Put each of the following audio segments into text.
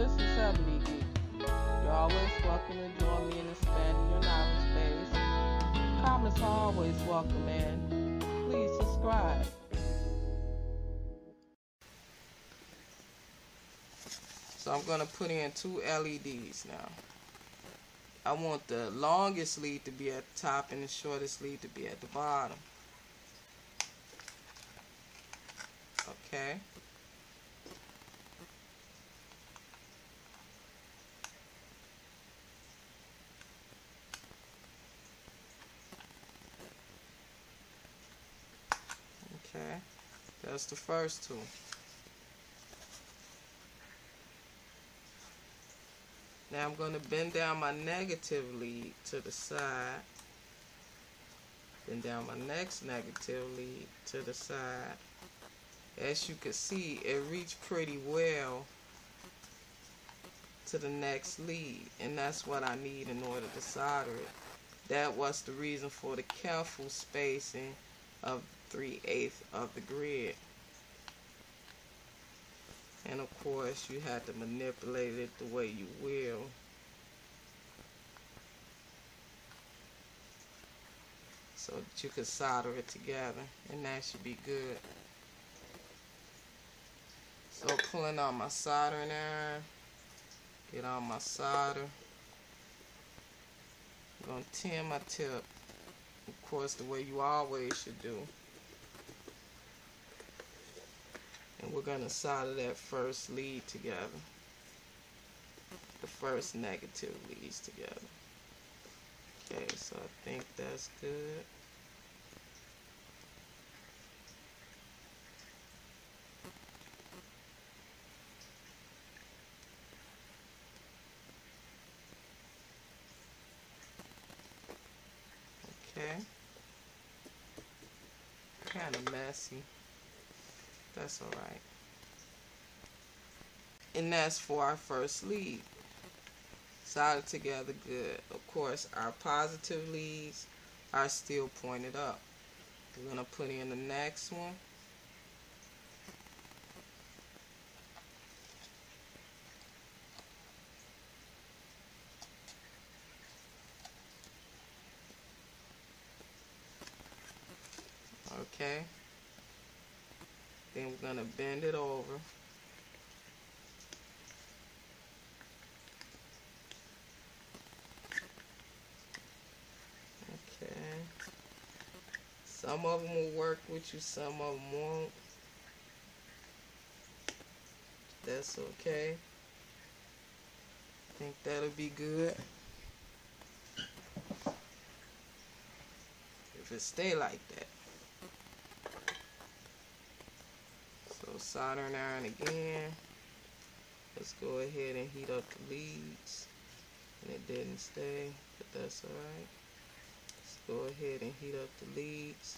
this is Ebonygeek. You're always welcome to join me in expanding your knowledge base. Comments are always welcome, and please subscribe. So I'm going to put in 2 LEDs now. I want the longest lead to be at the top and the shortest lead to be at the bottom. Okay. Okay, that's the first 2. Now I'm going to bend down my negative lead to the side. Bend down my next negative lead to the side. As you can see, it reached pretty well to the next lead, and that's what I need in order to solder it. That was the reason for the careful spacing of 3/8 of the grid. And of course, you have to manipulate it the way you will. So that you can solder it together, and that should be good. So pulling on my soldering iron, get on my solder. I'm going to tin my tip, of course, the way you always should do. And we're going to solder that first lead together. The first negative leads together. Okay, so I think that's good. Okay. Kind of messy. That's alright. And that's for our first lead. Solder together good. Of course, our positive leads are still pointed up. We're going to put in the next one. Okay. Then we're going to bend it over. Okay. Some of them will work with you, some of them won't. That's okay. I think that'll be good. If it stay like that. So soldering iron again. Let's go ahead and heat up the leads. And it didn't stay, but that's alright. Let's go ahead and heat up the leads.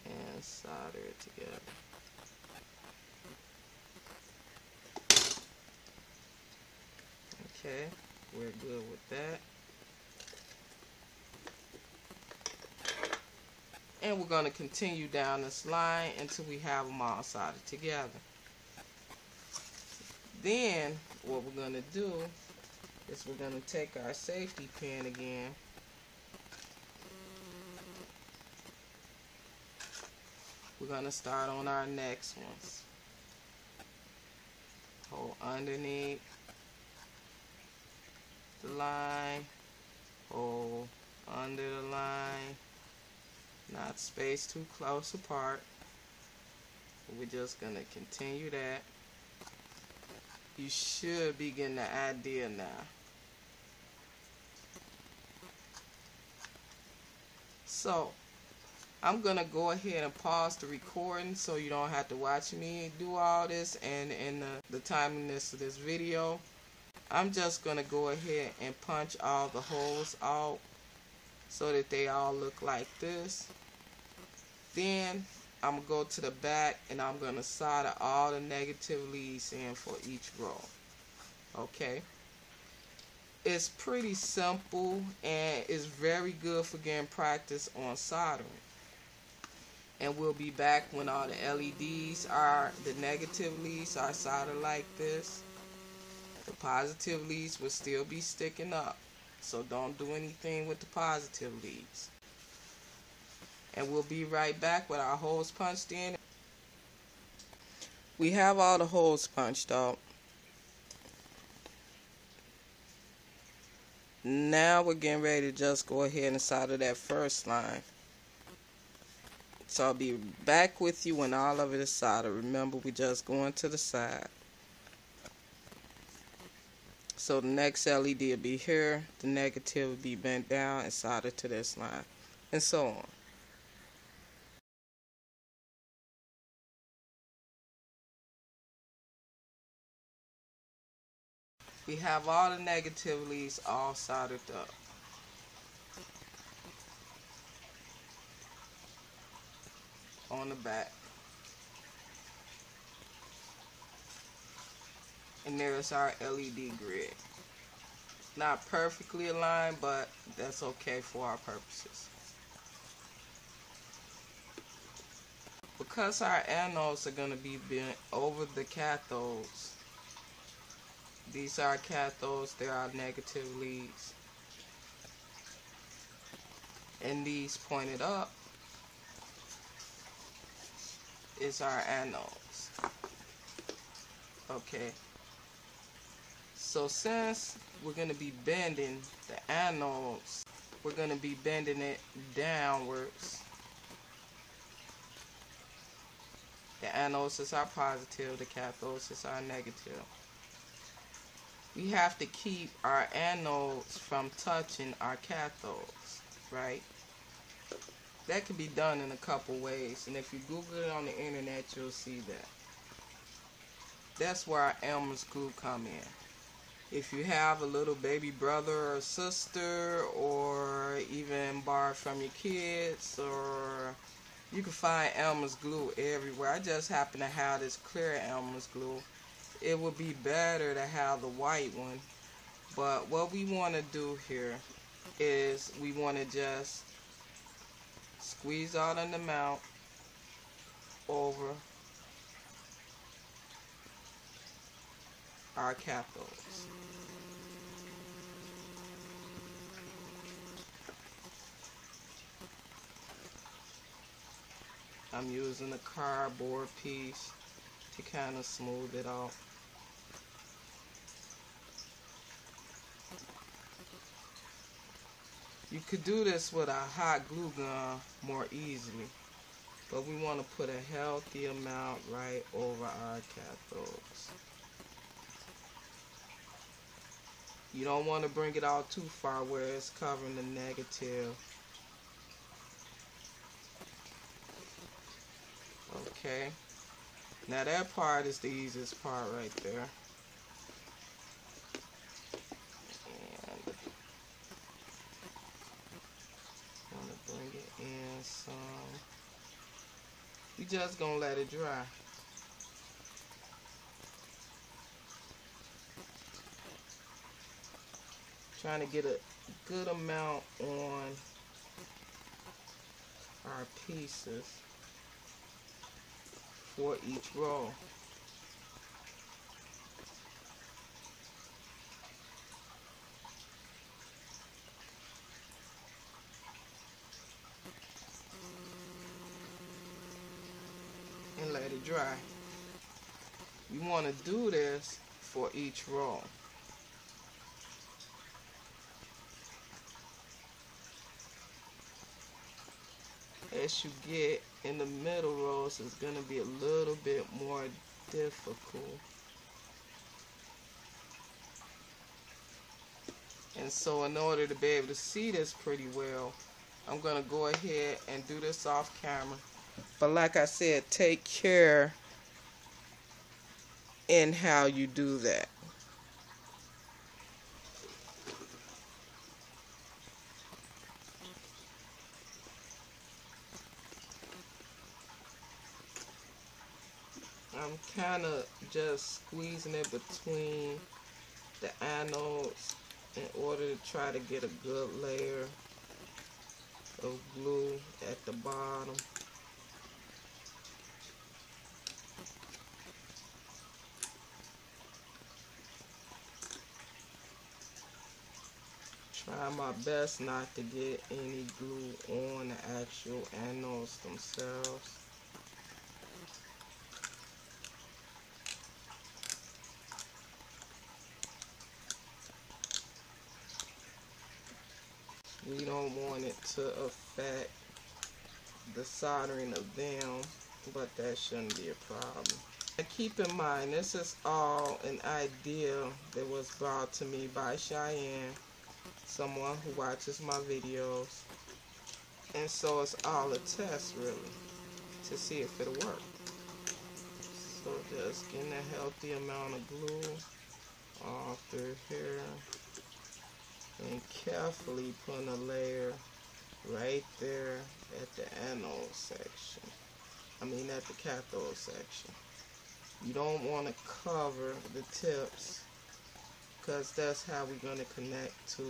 And solder it together. Okay, we're good with that. And we're going to continue down this line until we have them all soldered together. Then what we're going to do is we're going to take our safety pin again. We're going to start on our next ones. Hold underneath the line, hold under the line. Not spaced too close apart. We're just going to continue that. You should be getting the idea now. So, I'm going to go ahead and pause the recording so you don't have to watch me do all this and the timeliness of this video. I'm just going to go ahead and punch all the holes out so that they all look like this. Then I'm going to go to the back and I'm going to solder all the negative leads in for each row. Okay. It's pretty simple and it's very good for getting practice on soldering. And we'll be back when all the LEDs are, the negative leads are soldered like this. The positive leads will still be sticking up. So don't do anything with the positive leads. And we'll be right back with our holes punched in. We have all the holes punched out. Now we're getting ready to just go ahead and solder that first line. So I'll be back with you when all of it is soldered. Remember, we just going to the side. So the next LED will be here. The negative will be bent down and soldered to this line. And so on. We have all the negative leads all soldered up. On the back. And there's our LED grid. Not perfectly aligned, but that's okay for our purposes. Because our anodes are going to be bent over the cathodes, these are cathodes, there are negative leads. And these pointed up is our anodes. Okay. So since we're going to be bending the anodes, we're going to be bending it downwards. The anodes is our positive, the cathodes is our negative. We have to keep our anodes from touching our cathodes, right? That can be done in a couple ways, and if you Google it on the internet, you'll see that. That's where our Elmer's glue come in. If you have a little baby brother or sister, or even borrow from your kids, or you can find Elmer's glue everywhere. I just happen to have this clear Elmer's glue. It would be better to have the white one, but what we want to do here is we want to just squeeze out on the mount over our cathodes. I'm using a cardboard piece to kind of smooth it out. You could do this with a hot glue gun more easily, but we want to put a healthy amount right over our cathodes. You don't want to bring it out too far where it's covering the negative. Okay, now that part is the easiest part right there. Bring it in some. We just gonna let it dry. Trying to get a good amount on our pieces for each row. And let it dry. You want to do this for each row. As you get in the middle rows, it's going to be a little bit more difficult. And so in order to be able to see this pretty well, I'm going to go ahead and do this off camera. But like I said, take care in how you do that. I'm kind of just squeezing it between the anodes in order to try to get a good layer of glue at the bottom. Try my best not to get any glue on the actual anodes themselves. We don't want it to affect the soldering of them, but that shouldn't be a problem. And keep in mind, this is all an idea that was brought to me by Cheyenne, someone who watches my videos, and so it's all a test really to see if it'll work. So just getting a healthy amount of glue all through here and carefully putting a layer right there at the anode section. At the cathode section. You don't want to cover the tips, because that's how we're going to connect to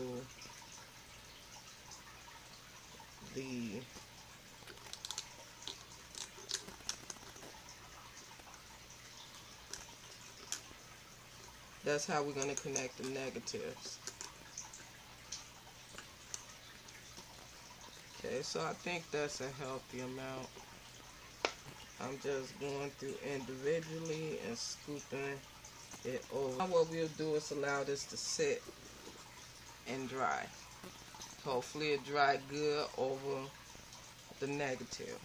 the negatives. Okay, so I think that's a healthy amount. I'm just going through individually and scooping it over. Now what we'll do is allow this to sit and dry. Hopefully it dry good over the negative.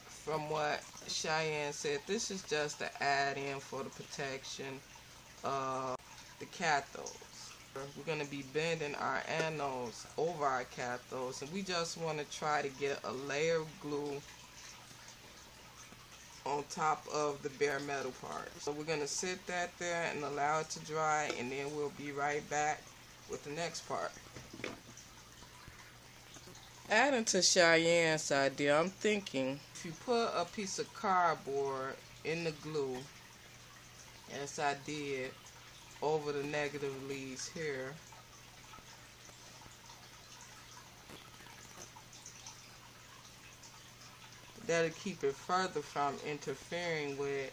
From what Cheyenne said, this is just an add-in for the protection of the cathodes. We're going to be bending our anodes over our cathodes, and we just want to try to get a layer of glue on top of the bare metal part. So we're going to sit that there and allow it to dry, and then we'll be right back with the next part. Adding to Cheyenne's idea, I'm thinking if you put a piece of cardboard in the glue, as I did, over the negative leads here, that'll keep it further from interfering with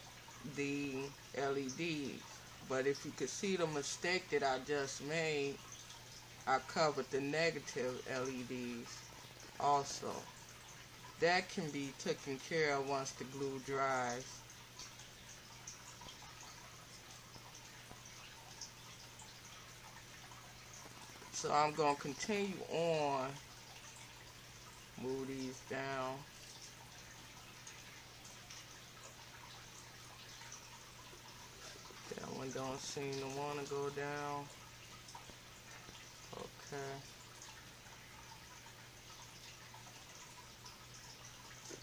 the LEDs. But if you could see the mistake that I just made, I covered the negative LEDs also. That can be taken care of once the glue dries. So I'm going to continue on, move these down. That one don't seem to want to go down. Okay.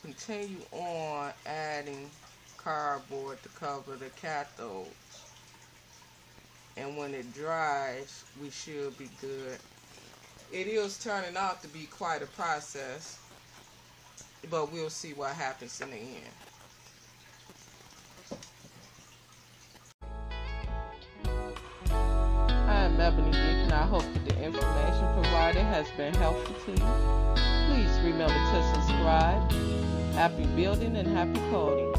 Continue on adding cardboard to cover the cathodes. And when it dries, we should be good. It is turning out to be quite a process, but we'll see what happens in the end. I'm Ebonygeek, and I hope that the information provided has been helpful to you. Please remember to subscribe. Happy building and happy coding.